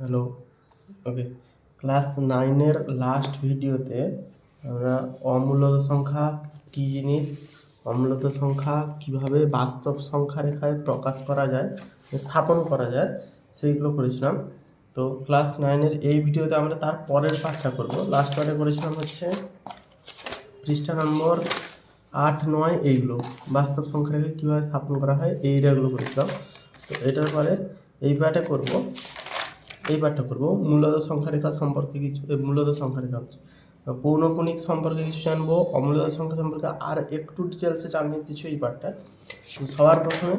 Hello. ওকে, class 9-এর last ভিডিওতে আমরা অমূলত সংখ্যা কী জিনিস, অমূলত সংখ্যা কিভাবে বাস্তব সংখ্যা রেখায় প্রকাশ করা যায়, স্থাপন করা যায়, সেইগুলো করেছিলাম। তো ক্লাস 9-এর এই ভিডিওতে আমরা তার পরের পার্টটা করব। লাস্ট পার্টে করেছিলাম হচ্ছে পৃষ্ঠা নম্বর 8-9 এইগুলো বাস্তব সংখ্যা রেখায় কীভাবে স্থাপন করা হয় এই এরিয়াগুলো করেছিলাম। তো এটার পরে এই পার্টটা করব মূলত সংখ্যা রেখা সম্পর্কে কিছু, মূলত সংখ্যা রেখা হচ্ছে পৌনঃপুনিক সম্পর্কে কিছু জানবো, অমূলত সংখ্যা সম্পর্কে আর একটু ডিটেলসে জানবো কিছু এই পার্টটা। সবার প্রথমে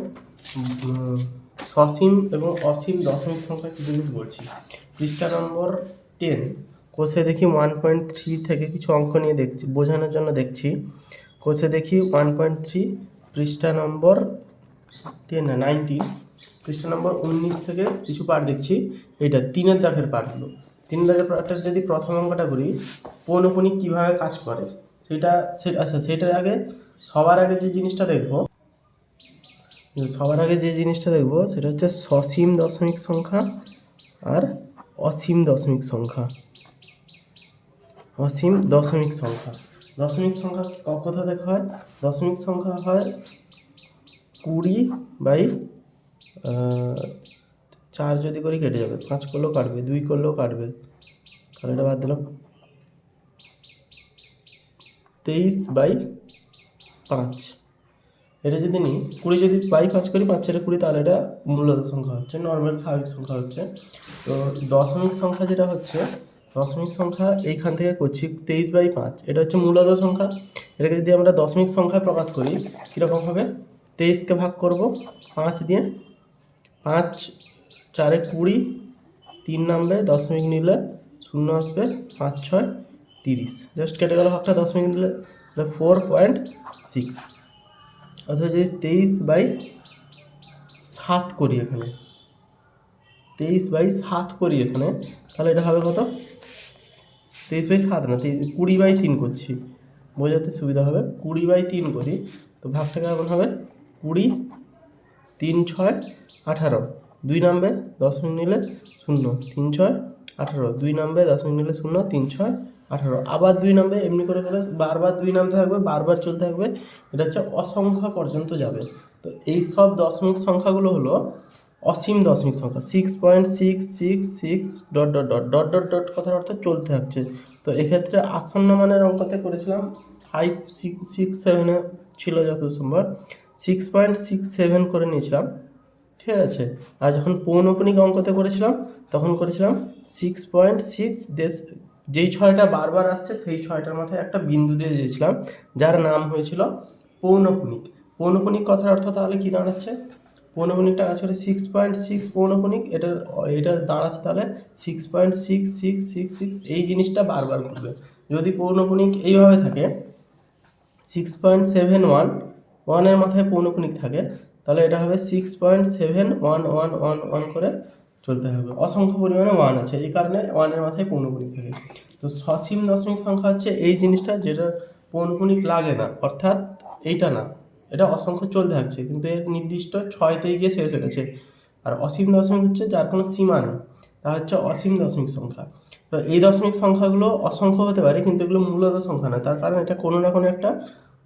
সসীম এবং অসীম দশমিক সংখ্যা কী জিনিস বলছি। পৃষ্ঠা নম্বর 10 কোষে দেখি 1.3 থেকে কিছু অঙ্ক নিয়ে দেখছি, বোঝানোর জন্য দেখছি। কোষে দেখি 1.3 পৃষ্ঠা নম্বর 19 পৃষ্ঠা নম্বর 19 থেকে কিছু পার্ট দেখছি। এইটা 3-এর দাগের পার্টগুলো। 3 দাগের পার্টটা যদি প্রথম অঙ্কটা করি, পৌনঃপুনিক কীভাবে কাজ করে সেটার আগে সবার আগে যে জিনিসটা দেখব সেটা হচ্ছে সসীম দশমিক সংখ্যা আর অসীম দশমিক সংখ্যা। অসীম দশমিক সংখ্যা কোথা থেকে হয়? দশমিক সংখ্যা হয় 20/4 যদি করি কেটে যাবে, 5 করলেও কাটবে, 2 করলেও কাটবে, তাহলে এটা বাদ দিলাম। 23/5 এটা যদি নিই, 20 যদি 5 করি, 5/4 তাহলে এটা মূলত সংখ্যা হচ্ছে, নর্মাল স্বাভাবিক সংখ্যা হচ্ছে। তো দশমিক সংখ্যা যেটা হচ্ছে, দশমিক সংখ্যা এইখান থেকে করছি 23/5, এটা হচ্ছে মূলত সংখ্যা। এটাকে যদি আমরা দশমিক সংখ্যায় প্রকাশ করি কীরকম হবে? 23কে ভাগ করব 5 দিয়ে, 5×4 20, 3 নামবে, দশমিক নিলে 0 আসবে, 5×6 30, জাস্ট কেটে গেল ভাগটা, দশমিক নিলে 4.6। অথবা যদি 23/7 করি এখানে, 23/7 করি এখানে, তাহলে এটা হবে কত? 23/7 না, 20/3 করছি, বোঝাতে সুবিধা হবে। 20/3 করি, তো ভাগটা কেমন হবে? 20, 3×6 18, 2 নামবে, দশমিক নিলে 0, 3×6 18, 2 নামবে, দশমিক নিলে 0, 3×6 18, আবার 2 নামবে, এমনি করে করে বারবার 2 নামতে থাকবে, বারবার চলতে থাকবে, এটা হচ্ছে অসংখ্য পর্যন্ত যাবে। তো এই সব দশমিক সংখ্যাগুলো হলো অসীম দশমিক সংখ্যা। 6.666 ... কথার অর্থ চলতে থাকছে। তো এক্ষেত্রে আসন্ন মানের অঙ্কতে করেছিলাম 5, 6, 6, 7 ছিল যত সম্ভব, 6.67 করে নিয়েছিলাম, ঠিক আছে। আর যখন পৌনঃপুনিক অঙ্কতে করেছিলাম তখন করেছিলাম 6.6, যেই 6টা বারবার আসছে সেই 6টার মাথায় একটা বিন্দু দিয়ে দিয়েছিলাম, যার নাম হয়েছিল পৌনঃপুনিক। পৌনঃপুনিক কথার অর্থ তাহলে কী দাঁড়াচ্ছে? পৌনঃপুনিকটা আছে 6.6 পৌনঃপুনিক, এটা দাঁড়াচ্ছে তাহলে 6.6666, এই জিনিসটা বারবার ঘটবে। যদি পৌনঃপুনিক এইভাবে থাকে, 6.711 এর মাথায় পৌনঃপুনিক থাকে, তাহলে এটা হবে 6.71111 করে চলতে হবে। অসংখ্য পরিমাণে 1 আছে, এই কারণে 1-এর মাথায় পৌনঃপুনিক থাকে। তো সসীম দশমিক সংখ্যা হচ্ছে এই জিনিসটা যেটা পৌনঃপুনিক লাগে না, অর্থাৎ এইটা না, এটা অসংখ্য চলতে থাকছে কিন্তু এর নির্দিষ্ট 6তেই গিয়ে শেষ হয়ে গেছে। আর অসীম দশমিক হচ্ছে যার কোনো সীমা নেই, তা হচ্ছে অসীম দশমিক সংখ্যা। তো এই দশমিক সংখ্যাগুলো অসংখ্য হতে পারে, কিন্তু এগুলো মূলত সংখ্যা না, তার কারণ এটা কোনো না কোনো একটা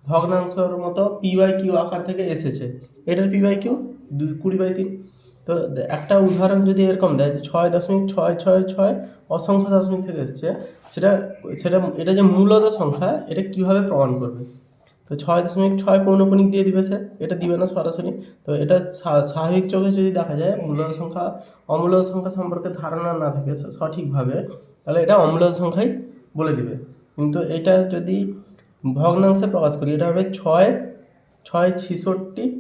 ভগ্নাংশের মতো p/q আকার থেকে এসেছে। এটার p/q 20/3। তো একটা উদাহরণ যদি এরকম দেয় যে 6.666 অসংখ্য দশমিক থেকে এসছে, সেটা এটা যে মূলত সংখ্যা, এটা কিভাবে প্রমাণ করবে? তো 6.6 পৌনঃপুনিক দিয়ে দিবে সে, এটা দিবে না সরাসরি। তো এটা স্বাভাবিক চোখে যদি দেখা যায়, মূলত সংখ্যা অমূলত সংখ্যা সম্পর্কে ধারণা না থাকে সঠিকভাবে, তাহলে এটা অমূলত সংখ্যাই বলে দিবে। কিন্তু এটা যদি ভগ্নাংশে প্রকাশ করি, এটা হবে 6×66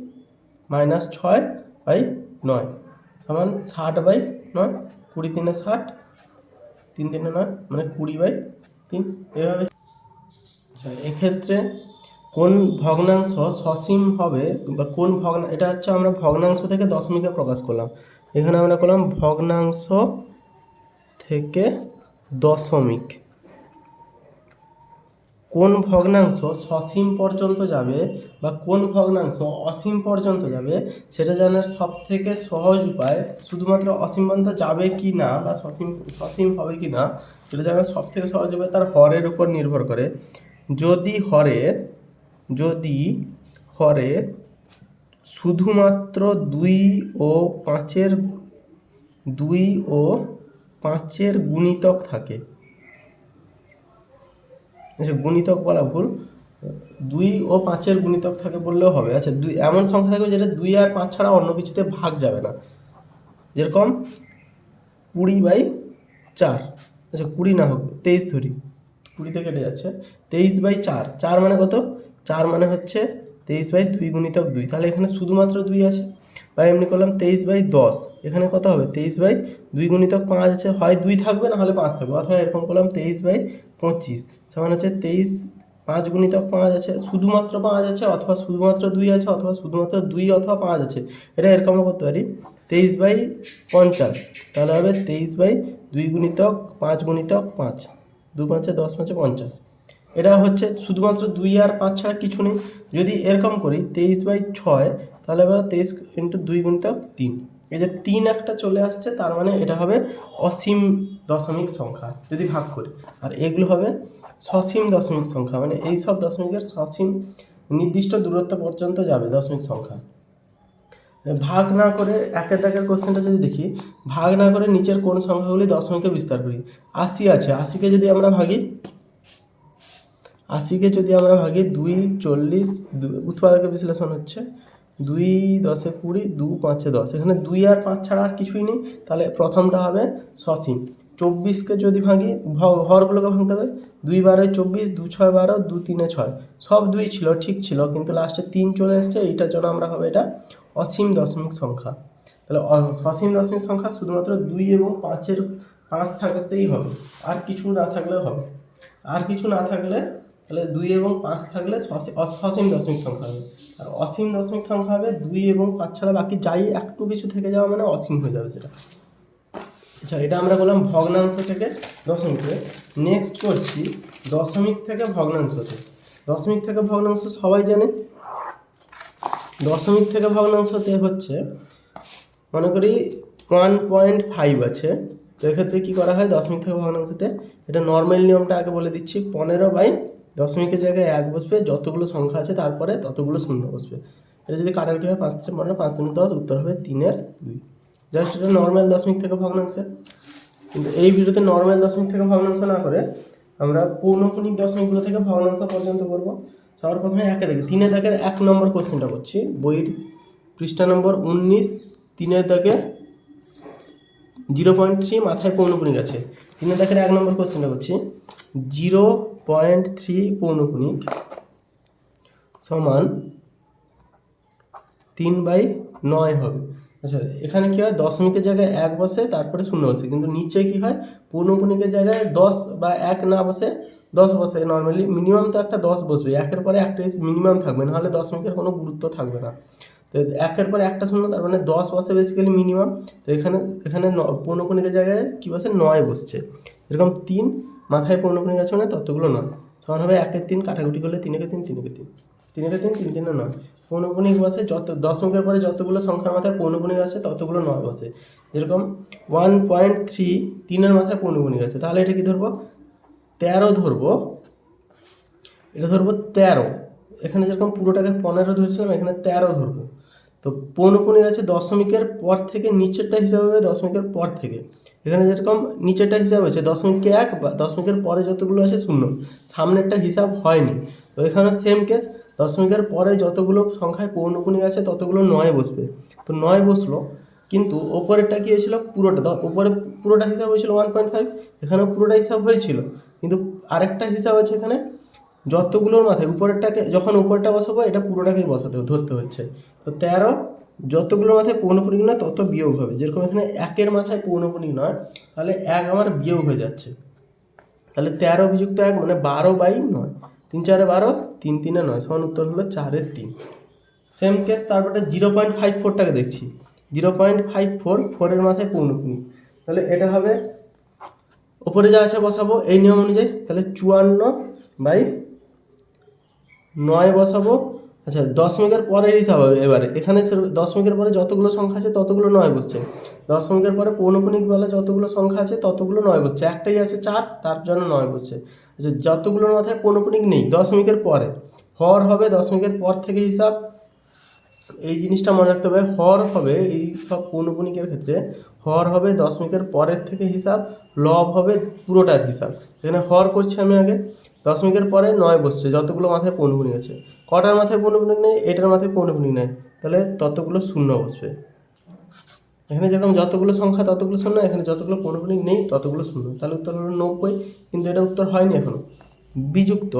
- 6/9 সমান 60/9, 20×3 = 60, 3×3 = 9, মানে 20/3 এভাবে। এক্ষেত্রে কোন ভগ্নাংশ সসীম হবে বা কোন এটা হচ্ছে আমরা ভগ্নাংশ থেকে দশমিকে প্রকাশ করলাম। এখানে আমরা করলাম ভগ্নাংশ থেকে দশমিক। কোন ভগ্নাংশ সসীম পর্যন্ত যাবে বা কোন ভগ্নাংশ অসীম পর্যন্ত যাবে সেটা জানার সব থেকে সহজ উপায়, শুধুমাত্র অসীম পর্যন্ত যাবে কি না বা সসীম হবে কি না সেটা জানার সব থেকে সহজ উপায় তার হরের উপর নির্ভর করে। যদি হরে শুধুমাত্র 2 ও 5-এর গুণিতক থাকে, আচ্ছা গুণিতক বলা ভুল, 2 ও 5-এর গুণিতক থাকে বললেও হবে। আচ্ছা এমন সংখ্যা থাকবে যেটা 2 আর 5 ছাড়া অন্য কিছুতে ভাগ যাবে না, যেরকম 20/4, আচ্ছা 20 না হোক 23 ধরি, 20 কেটে যাচ্ছে, 23/4, 4 মানে কত, 4 মানে হচ্ছে 23/2 গুণিতক 2, তাহলে এখানে শুধুমাত্র 2 আছে। বা এমনি করলাম 23/10, এখানে কত হবে 23/2 গুণিতক 5 আছে, হয় 2 থাকবে না হলে 5 থাকবে, অথবা এরকম করলাম 23/25 সমান হচ্ছে 5 গুণিতক 5 আছে, শুধুমাত্র 5 আছে, অথবা শুধুমাত্র 2 আছে, অথবা শুধুমাত্র 2 অথবা 5 আছে, এটা এরকমও করতে পারি 23/50, তাহলে হবে 23/2 গুণিতক 5 গুণিতক 5, 2 5 10 5 50, এটা হচ্ছে শুধুমাত্র 2 আর 5 ছাড়া কিছু নেই। যদি এরকম করি 23/6, তাহলে হবে 23 × 2 গুণিতক 3, এই যে 3 একটা চলে আসছে, তার মানে এটা হবে অসীম দশমিক সংখ্যা যদি ভাগ করি, আর এগুলো হবে সসীম দশমিক সংখ্যা, মানে এই সব দশমিকের সসীম নির্দিষ্ট দূরত্ব পর্যন্ত যাবে দশমিক সংখ্যা। ভাগ না করে একের দাগের কোশ্চেনটা যদি দেখি, ভাগ না করে নিচের কোন সংখ্যাগুলি দশমিকে বিস্তার করি। 80 আছে, 80কে যদি আমরা ভাগি 2 40, উৎপাদকের বিশ্লেষণ হচ্ছে 2 10 20, 2 5 10, এখানে 2 আর 5 ছাড়া আর কিছুই নেই, তাহলে প্রথমটা হবে সসীম। 24কে যদি ভাঙি, হরগুলোকে ভাঙতে হবে, 2 12 24, 2 6 12, 2 3 6, সব 2 ছিল, ঠিক ছিল, কিন্তু লাস্টে 3 চলে এসছে, এইটার জন্য আমরা হবে এটা অসীম দশমিক সংখ্যা। তাহলে সসীম দশমিক সংখ্যা শুধুমাত্র 2 এবং 5 থাকতেই হবে, আর কিছু না থাকলেও হবে, আর কিছু না থাকলে তাহলে 2 এবং 5 থাকলে সসীম দশমিক সংখ্যা হবে, আর অসীম দশমিক সংখ্যা হবে 2 এবং 5 ছাড়া বাকি যাই একটু কিছু থেকে যাওয়া মানে অসীম হয়ে যাবে সেটা। আচ্ছা এটা আমরা বললাম ভগ্নাংশ থেকে দশমিকে। নেক্সট করছি দশমিক থেকে ভগ্নাংশতে। দশমিক থেকে ভগ্নাংশ সবাই জানে, দশমিক থেকে ভগ্নাংশতে হচ্ছে মনে করি 1.5 আছে, তো এক্ষেত্রে কী করা হয় দশমিক থেকে ভগ্নাংশতে, এটা নর্মাল নিয়মটা আগে বলে দিচ্ছি, 15/দশমিকের জায়গায় 1 বসবে, যতগুলো সংখ্যা আছে তারপরে ততগুলো শূন্য বসবে, এটা যদি কাটাকাটি হয় 5 থেকে 15, 5 × 10, উত্তর হবে 3/2। জাস্ট এটা নর্মাল দশমিক থেকে ভগ্নাংশে। কিন্তু এই ভিডিওতে নর্মাল দশমিক থেকে ভগ্নাংশ না করে আমরা পৌনঃপুনিক দশমিকগুলো থেকে ভগ্নাংশ পর্যন্ত করব। সবার প্রথমে একে দেখি, 3 দাগের 1 নম্বর কোশ্চেনটা করছি, বইয়ের পৃষ্ঠা নম্বর 19, 3 দাগে 0.3 মাথায় পৌনঃপুনিক আছে। 3 দাগের 1 নম্বর কোশ্চেনটা করছি, 0.3 পৌনঃপুনিক সমান 3/9 হবে। আচ্ছা এখানে কী হয়, দশমিকের জায়গায় 1 বসে তারপরে 0 বসে, কিন্তু নিচে কী হয় পৌনঃপুনিকের জায়গায় 10 বা 1 না বসে 10 বসে, নর্মালি মিনিমাম তো একটা 10 বসবে, 1-এর পরে একটা মিনিমাম থাকবে, নাহলে দশমিকের কোনো গুরুত্ব থাকবে না। তো 1-এর পরে একটা 0, তার মানে 10 বসে বেসিক্যালি মিনিমাম। তো এখানে পৌনঃপুনিকের জায়গায় কী বসে 9 বসছে, যেরকম 3 মাথায় পৌনঃপুনিক আছে মানে ততগুলো 9 সমান হবে 1-এর 3, কাটাকুটি করলে 3-একে 3, 3-একে 3, 3-একে 3, 3 3 9। পৌনঃপুনিক বসে যত দশমিকের পরে যতগুলো সংখ্যার মাথায় পৌনঃপুনিক আছে ততগুলো 9 বসে, যেরকম 1.3 3-এর মাথায় পৌনঃপুনিক আছে, তাহলে এটা কি ধরবো 13 ধরবো, এটা ধরবো 13, এখানে যেরকম পুরোটাকে 15 ধরেছিলাম এখানে 13 ধরবো। তো পৌনঃপুনিক আছে দশমিকের পর থেকে, নিচেরটা হিসাব হবে দশমিকের পর থেকে, এখানে যেরকম নিচেরটা হিসাব হয়েছে দশমিকে 1 বা দশমিকের পরে যতগুলো আছে 0, সামনেরটা হিসাব হয়নি। তো এখানে সেম কেস, দশমিকের পরে যতগুলো সংখ্যায় পৌনঃপুনিক আছে ততগুলো 9 বসবে, তো 9 বসলো, কিন্তু ওপরেরটা কী হয়েছিল পুরোটা, ওপরে পুরোটা হিসাব হয়েছিল 1.5, এখানেও পুরোটা হিসাব হয়েছিল, কিন্তু আরেকটা হিসাব আছে এখানে যতগুলোর মাথায়, উপরেরটাকে যখন উপরটা বসাবো এটা পুরোটাকেই ধরতে হচ্ছে। তো 13 যতগুলোর মাথায় পৌনঃপুনিক নয় তত বিয়োগ হবে, যেরকম এখানে 1-এর মাথায় পৌনঃপুনিক নয়, তাহলে 1 আমার বিয়োগ হয়ে যাচ্ছে, তাহলে 13 বিযুক্ত 1 মানে 12/9, 3 4 12, 3 3 9 সমান উত্তর হলো 4/3। সেম কেস তারপরে 0.54টাকে দেখছি, 0.54, 4-এর মাথায় পৌনঃপুনিক, তাহলে এটা হবে ওপরে যা আছে বসাবো এই নিয়ম অনুযায়ী, তাহলে 54/9 9 বসাবো। আচ্ছা, দশমিকের পরের হিসাব হবে এবারে। এখানে দশমিকের পরে যতগুলো সংখ্যা আছে ততগুলো 9 বসছে, দশমিকের পরে পৌনপুনিক বেলা যতগুলো সংখ্যা আছে ততগুলো 9 বসছে, একটাই আছে 4, তার জন্য 9 বসছে। আচ্ছা, যতগুলোর মাথায় পৌনপুনিক নেই দশমিকের পরে, হর হবে দশমিকের পর থেকে হিসাব। এই জিনিসটা মনে রাখতে হবে, হর হবে এই সব পৌনপুনিকের ক্ষেত্রে হর হবে দশমিকের পরের থেকে হিসাব, লব হবে পুরোটার হিসাব। এখানে হর করছি আমি আগে, দশমিকের পরে 9 বসছে, যতগুলো মাথায় পৌনপুনিক আছে। কটার মাথায় পৌনপুনিক নেই? এটার মাথায় পৌনপুনিক নেই, তাহলে ততগুলো শূন্য বসবে। এখানে যেরকম যতগুলো সংখ্যা ততগুলো শূন্য, এখানে যতগুলো পৌনপুনিক নেই ততগুলো শূন্য, তাহলে উত্তর হলো 90। কিন্তু এটা উত্তর হয়নি এখনো। বিযুক্ত,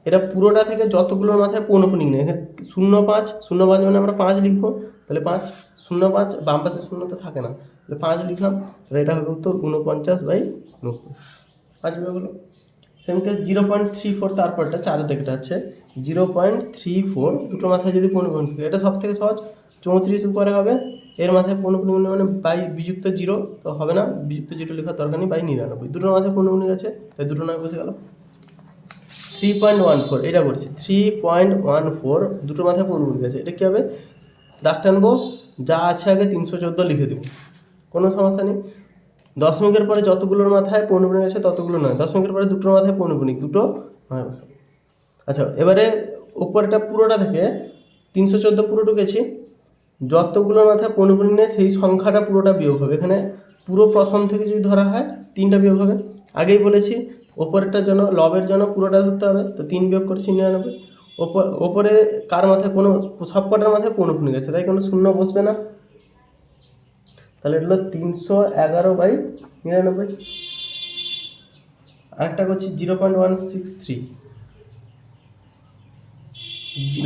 এটা পুরোটা থেকে যতগুলোর মাথায় পৌনপুনিক নেই, এখানে 05, 05 মানে আমরা 5 লিখবো, তাহলে 5, 05, বাম পাশে শূন্য তো থাকে না, তাহলে 5 লিখলাম, তাহলে এটা হবে উত্তর 49/90। 5 বিভাগ হলো। সেম কেস 0.34, তারপরটা 4 দিকটা আছে 0.34, দুটো মাথায় যদি পৌনপুনিক, এটা সব থেকে সহজ। 34 উপরে হবে, এর মাথায় পৌনপুনিক মানে বাই বিযুক্ত 0, তো হবে না, বিযুক্ত 0 লেখার দরকার নেই, বাই 99, দুটোর মাথায় পৌনপুনিক আছে, তাই দুটো 9 বসে গেল। 3.14, এটা করছি 3.14, দুটো মাথায় পৌনপুনিক আছে, এটা কী হবে? দাগ টানবো, যা আছে আগে 314 লিখে দেবো, কোনো সমস্যা নেই। দশমিকের পরে যতগুলোর মাথায় পৌনপুনিক আছে ততগুলো নয়, দশমিকের পরে দুটোর মাথায় পৌনপুনিক, দুটো 9 বসে। আচ্ছা, এবারে উপরটা পুরোটা থেকে 314 পুরো ঢুকেছি, যতগুলোর মাথায় পৌনপুনিক নেই সেই সংখ্যাটা পুরোটা বিয়োগ হবে। এখানে পুরো প্রথম থেকে যদি ধরা হয় 3টা বিয়োগ হবে, আগেই বলেছি ওপরেরটার জন্য লবের জন্য পুরোটা ধরতে হবে, তো 3 বিয়োগ করেছি 99। ওপরে কার মাথায় কোনো সব কটার মাথায় পৌনপুনিক আছে, তাই কোনো শূন্য বসবে না, তাহলে এটা হলো 311/99। আরেকটা করছি 0.163,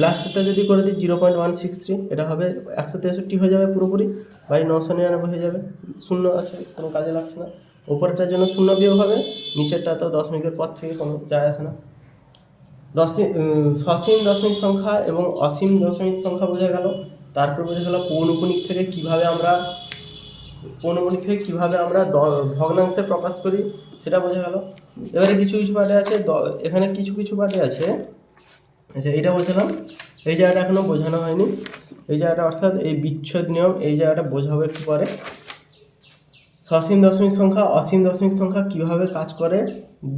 লাস্টেরটা যদি করে দিই 0.163, এটা হবে 163 হয়ে যাবে পুরোপুরি, বাই 999 হয়ে যাবে, শূন্য আছে কোনো কাজে লাগছে না। ওপরটার জন্য শূন্য বিয়োগ হবে, নিচেরটা তো দশমিকের পর থেকে কোনো যায় আসে না। সসীম দশমিক সংখ্যা এবং অসীম দশমিক সংখ্যা বোঝা গেল। তারপর বোঝা গেল পৌনপুনিক থেকে কীভাবে আমরা ভগ্নাংশে প্রকাশ করি, সেটা বোঝা গেল। এবারে কিছু কিছু পার্টে আছে, এখানে কিছু কিছু পার্টে আছে। আচ্ছা, এটা বোঝালাম, এই জায়গাটা এখনও বোঝানো হয়নি, এই জায়গাটা অর্থাৎ এই বিচ্ছেদ নিয়ম, এই জায়গাটা বোঝাবো একটু পরে। সসীম দশমিক সংখ্যা অসীম দশমিক সংখ্যা কীভাবে কাজ করে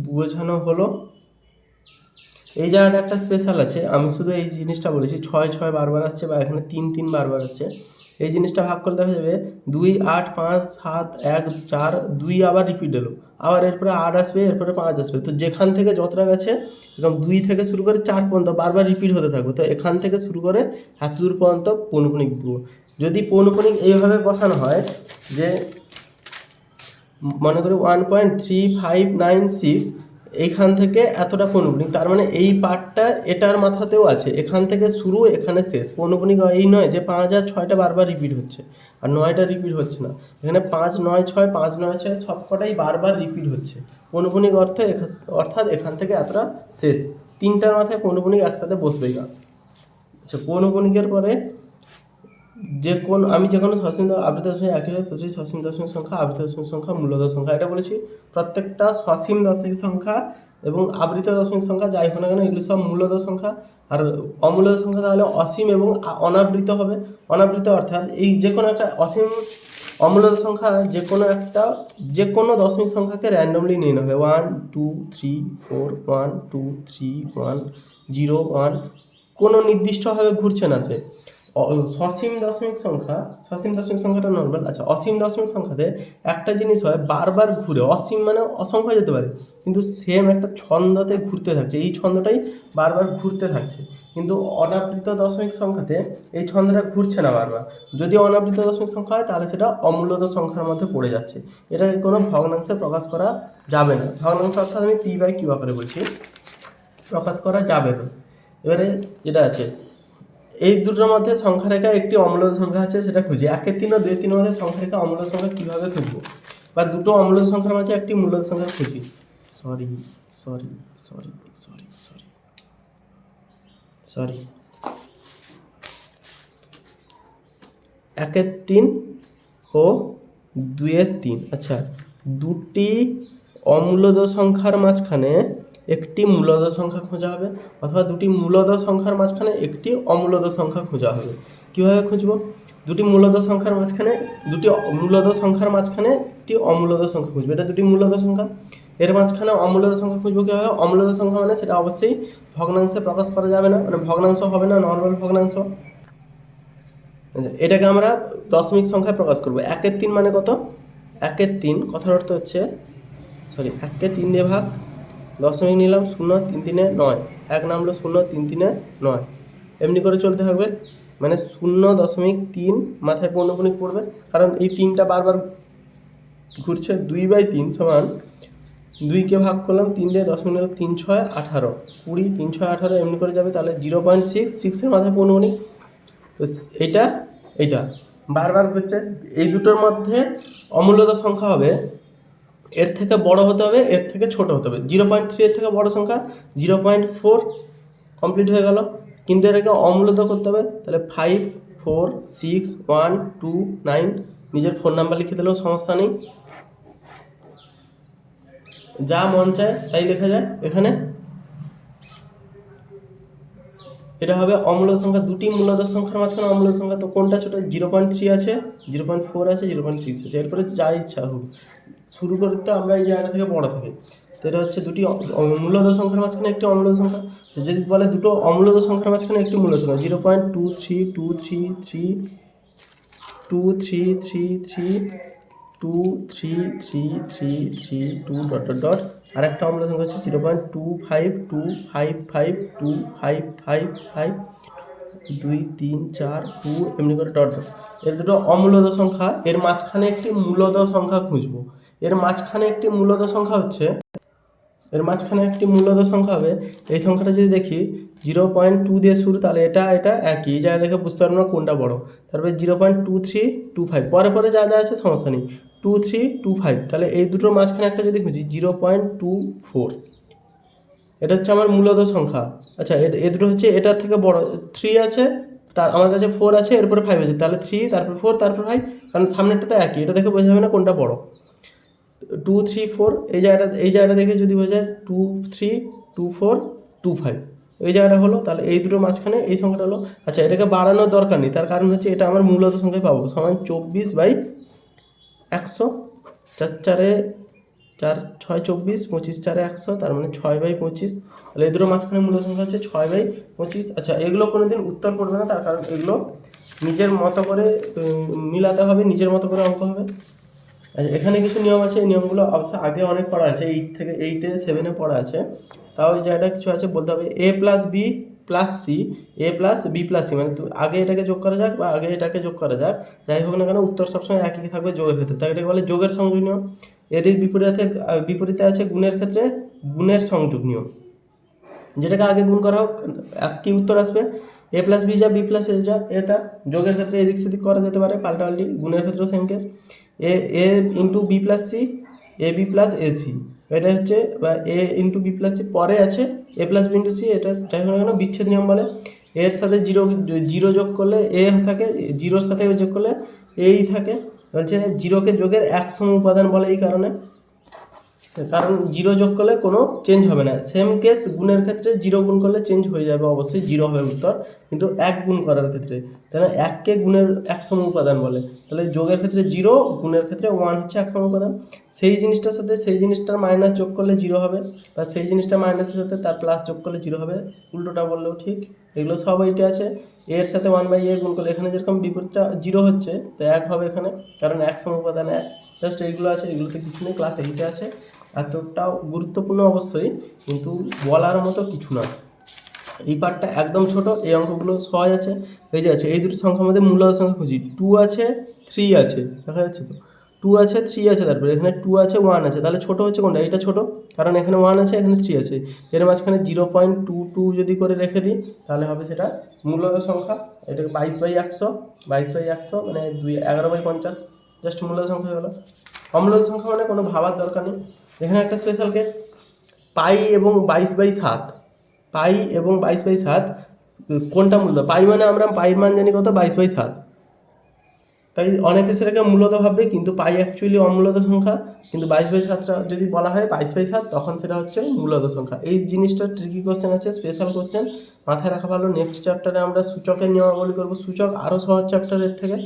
বোঝানো হলো। এই জায়গাটা একটা স্পেশাল আছে, আমি শুধু এই জিনিসটা বলেছি 6 6 বারবার আসছে, বা এখানে 3 3 বারবার আসছে। এই জিনিসটা ভাগ করলে দেখা যাবে 2 8 5 7 1 4, 2 আবার রিপিট এলো, আবার এরপরে 8 আসবে, এরপরে 5 আসবে, তো যেখান থেকে যতটা গেছে এরকম 2 থেকে শুরু করে 4 পর্যন্ত বারবার রিপিট হতে থাকবে, তো এখান থেকে শুরু করে এত দূর পর্যন্ত পৌনপুনিক দেবো। যদি পৌনপুনিক এইভাবে বসানো হয় যে মনে করি 1.3596, এইখান থেকে এতটা পৌনপুনিক, তার মানে এই পার্টটা এটার মাথাতেও আছে, এখান থেকে শুরু এখানে শেষ। পৌনপুনিক এই নয় যে 5 আর 6টা বারবার রিপিট হচ্ছে আর 9টা রিপিট হচ্ছে না, এখানে 5 9 6 5 9 6 সব কটাই বারবার রিপিট হচ্ছে। পৌনপুনিক অর্থাৎ এখান থেকে এতটা শেষ, 3টার মাথায় পৌনপুনিক একসাথে বসবেই না। আচ্ছা, পৌনপুনিকের পরে আমি যে কোনো সসীম আবৃত দশমিক একইভাবে প্রতিটি সসীম দশমিক সংখ্যা, আবৃত দশমিক সংখ্যা, মূলত সংখ্যা, এটা বলেছি। প্রত্যেকটা সসীম দশমিক সংখ্যা এবং আবৃত দশমিক সংখ্যা যাই হোক না কেন এগুলো সব মূলত সংখ্যা, আর অমূলত সংখ্যা তাহলে অসীম এবং অনাবৃত হবে। অনাবৃত অর্থাৎ এই যে কোনো একটা অসীম অমূলত সংখ্যা যে কোনো দশমিক সংখ্যাকে র্যান্ডমলি নিয়ে নেবে, 1 2 3 4 1 2 3 1 0 1, কোনো নির্দিষ্টভাবে ঘুরছে না সে। সসীম দশমিক সংখ্যাটা নর্মাল। আচ্ছা, অসীম দশমিক সংখ্যাতে একটা জিনিস হয়, বারবার ঘুরে, অসীম মানে অসংখ্য যেতে পারে, কিন্তু সেম একটা ছন্দতে ঘুরতে থাকছে, এই ছন্দটাই বারবার ঘুরতে থাকছে। কিন্তু অনাবৃত দশমিক সংখ্যাতে এই ছন্দটা ঘুরছে না বারবার। যদি অনাবৃত দশমিক সংখ্যা হয় তাহলে সেটা অমূলত সংখ্যার মধ্যে পড়ে যাচ্ছে, এটাকে কোনো ভগ্নাংশে প্রকাশ করা যাবে না। ভগ্নাংশ অর্থাৎ আমি p/q আকারে বলছি, প্রকাশ করা যাবে না। এবারে যেটা আছে, এই দুটোর মধ্যে সংখ্যা রেখা একটি অমূলত সংখ্যা আছে, সেটা খুঁজি। 1 3 ও 2 3 মধ্যে সংখ্যা রেখা অমূলত সংখ্যা কীভাবে খুঁজবো, বা দুটো অমূলত সংখ্যার মাঝে একটি মূলত সংখ্যা খুঁজি। সরি 1 3 ও 2 3, আচ্ছা, দুটি অমূলত সংখ্যার মাঝখানে একটি মূলদ সংখ্যা খোঁজা হবে, অথবা দুটি মূলদ সংখ্যার মাঝখানে একটি অমূলদ সংখ্যা খোঁজা হবে। কীভাবে খুঁজব? দুটি মূলদ সংখ্যার মাঝখানে একটি অমূলদ সংখ্যা খুঁজবে। এটা দুটি মূলদ সংখ্যা, এর মাঝখানে অমূলদ সংখ্যা খুঁজবো কীভাবে? অমূলদ সংখ্যা মানে সেটা অবশ্যই ভগ্নাংশে প্রকাশ করা যাবে না, মানে ভগ্নাংশ হবে না, নর্মাল ভগ্নাংশ। এটাকে আমরা দশমিক সংখ্যায় প্রকাশ করবো। 1/3 মানে কত? 1/3 কথার অর্থ হচ্ছে, 1কে 3 দিয়ে ভাগ, দশমিক নিলাম 0 3 3 9, 1 নামলো 0 3 3 9, এমনি করে চলতে হবে। মানে 0.3 মাথায় পৌনঃপুনিক পড়বে, কারণ এই 3টা বারবার ঘুরছে। 2/3 সমান 2কে ভাগ করলাম 3 দিয়ে, দশমিক নিলাম 3 6 18, 20 3 6 18 এমনি করে যাবে। তাহলে 0.6 এর মাথায় পৌনঃপুনিক। তো এইটা বারবার ঘুরছে। এই দুটোর মধ্যে অমূলদ সংখ্যা হবে, এর থেকে বড় হতে হবে, এর থেকে ছোট হতে হবে। 0.3 এর থেকে বড় সংখ্যা 0.4, কমপ্লিট হয়ে গেল। কিন্তু এটাকে অমূলদ করতে হবে, তাহলে 5 4 6 1 2 9, নিজের ফোন নাম্বার লিখে দিলেও সমস্যা নেই, যা মন চায় তাই লেখা যায় এখানে। এটা হবে অমূলদ সংখ্যা। দুটি মূলদ সংখ্যার মাঝখানে অমূলদ সংখ্যা, তো কোনটা ছোট? 0.3 আছে, 0.4 আছে, 0.6 আছে। এরপরে যা ইচ্ছা হোক, শুরু করতে আমরা এই জায়গা থেকে বড় থেকে। তো এটা হচ্ছে দুটি মূলদ সংখ্যার মাঝখানে একটি অমূলদ সংখ্যা। তো যদি বলে দুটো অমূলদ সংখ্যার মাঝখানে একটি মূলদ সংখ্যা, 0.23233323332 আর একটা অম্ল সংখ্যা হচ্ছে 0.252552555 2 3 4 2 এমনি করে ডট ডট। এর দুটো অমূলদ সংখ্যা, এর মাঝখানে একটি মূলদ সংখ্যা খুঁজবো। এর মাঝখানে একটি মূলদ সংখ্যা হবে। এই সংখ্যাটা যদি দেখি 0.2 দিয়ে শুরু, তাহলে এটা একই, এই জায়গায় দেখে বুঝতে পারবো না কোনটা বড়। তারপরে 0.2325, পরে যা আছে সমস্যা নেই, 2325। তাহলে এই দুটোর মাঝখানে একটা যদি খুঁজি 0.24, এটা হচ্ছে আমার মূলদ সংখ্যা। আচ্ছা, এ দুটো হচ্ছে এটার থেকে বড়। 3 আছে, তার আমার কাছে 4 আছে, এরপরে 5 আছে, তাহলে 3 তারপর 4 তারপর 5, কারণ সামনেরটা তো একই, এটা দেখে বোঝা যাবে না কোনটা বড়। 2 3 4, এই জায়গাটা দেখে যদি বোঝা 2 3 2 4 2 5, এই জায়গাটা হলো। তাহলে এই দুটোর মাঝখানে এই সংখ্যাটা হলো। আচ্ছা, এটাকে বাড়ানোর দরকার নেই, তার কারণ হচ্ছে এটা আমার মূলত সংখ্যায় পাবো, সমান 24/100, 4 4 4 6 24, 25 4 100, তার মানে 6/25। তাহলে এই দুটোর মাঝখানে মূল সংখ্যা হচ্ছে 6/25। আচ্ছা, এগুলো কোনোদিন উত্তর করবে না, তার কারণ এগুলো নিজের মতো করে মিলাতে হবে, নিজের মতো করে অঙ্ক হবে। আচ্ছা, এখানে কিছু নিয়ম আছে, এই নিয়মগুলো অবশ্য আগে অনেক পড়া আছে, 8 থেকে 8-এ 7-এ পড়া আছে, তাও এই জায়গাটা কিছু আছে বলতে হবে। a + b + c, a + b + c, মানে আগে এটাকে যোগ করা যাক বা আগে এটাকে যোগ করা যাক, যাই হোক না কেন উত্তর সবসময় একই থাকবে যোগের ক্ষেত্রে, তাই এটাকে বলে যোগের সংযোগ নিয়ম। এর বিপরীতে আছে গুণের ক্ষেত্রে গুণের সংযোগ নিয়ম, যেটাকে আগে গুণ করা হোক একই উত্তর আসবে। a + b যা b + c যা, এটা যোগের ক্ষেত্রে এদিক সেদিক করা যেতে পারে পাল্টাপাল্টি, গুণের ক্ষেত্রেও same case. a × b + c, ab + ac, এটা হচ্ছে, বা a × b + c পরে আছে a + b × c, এটা যাই হোক না কেন বিচ্ছেদ নিয়ম বলে। এর সাথে জিরো যোগ করলে এ থাকে, জিরোর সাথে যোগ করলে এই থাকে, বলছে জিরোকে যোগের এক সম উপাদান বলে, এই কারণে, কারণ জিরো যোগ করলে কোনো চেঞ্জ হবে না। সেম কেস গুণের ক্ষেত্রে, জিরো গুণ করলে চেঞ্জ হয়ে যাবে, অবশ্যই জিরো হবে উত্তর, কিন্তু এক গুণ করার ক্ষেত্রে, তাহলে এককে গুণের এক সম উপাদান বলে। তাহলে যোগের ক্ষেত্রে 0, গুণের ক্ষেত্রে 1 হচ্ছে এক সম উপাদান। সেই জিনিসটার সাথে সেই জিনিসটার মাইনাস যোগ করলে 0 হবে, বা সেই জিনিসটা মাইনাসের সাথে তার প্লাস যোগ করলে 0 হবে, উল্টোটা বললেও ঠিক। এগুলো সব এইটা আছে। এর সাথে 1/a গুণ করলে এখানে যেরকম বিপরীতটা 0 হচ্ছে, তো 1 হবে এখানে, কারণ এক সম উপাদান 1। জাস্ট এইগুলো আছে, এগুলোতে কিছু নেই, ক্লাস 8-এ আছে। এতটাও গুরুত্বপূর্ণ অবশ্যই, কিন্তু বলার মতো কিছু না। এই পার্টটা একদম ছোট, এই অঙ্কগুলো সহজ আছে। এই যে আছে, এই দুটো সংখ্যার মধ্যে মূলদ সংখ্যা খুঁজি। 2 আছে 3 আছে, দেখা যাচ্ছে তো, 2 আছে 3 আছে, তারপরে এখানে 2 আছে 1 আছে, তাহলে ছোট হচ্ছে কোনটা? এটা ছোট, কারণ এখানে 1 আছে, এখানে 3 আছে। এর মাঝখানে 0.22 যদি করে রেখে দিই, তাহলে হবে সেটা মূলদ সংখ্যা। এটাকে 22/100, 22/100 মানে 11/50, জাস্ট মূলদ সংখ্যা হলো। অমূলদ সংখ্যা মানে কোনো ভাবার দরকার নেই। এখানে একটা স্পেশাল কেস, পাই এবং 22/7, পাই এবং 22/7 কোনটা মূলদ? পাই মানে আমরা পাইয়ের মান জানি কত, 22/7, তাই অনেকে সেটাকে মূলত ভাববে, কিন্তু পাই অ্যাকচুয়ালি অমূলত সংখ্যা, কিন্তু 22/7টা যদি বলা হয় 22/7 তখন সেটা হচ্ছে মূলত সংখ্যা। এই জিনিসটা ট্রিকি কোশ্চেন আছে, স্পেশাল কোশ্চেন, মাথায় রাখা ভালো। নেক্সট চ্যাপ্টারে আমরা সূচকের নিয়মাবলী করবো। সূচক আরও সহজ চ্যাপ্টারের থেকে।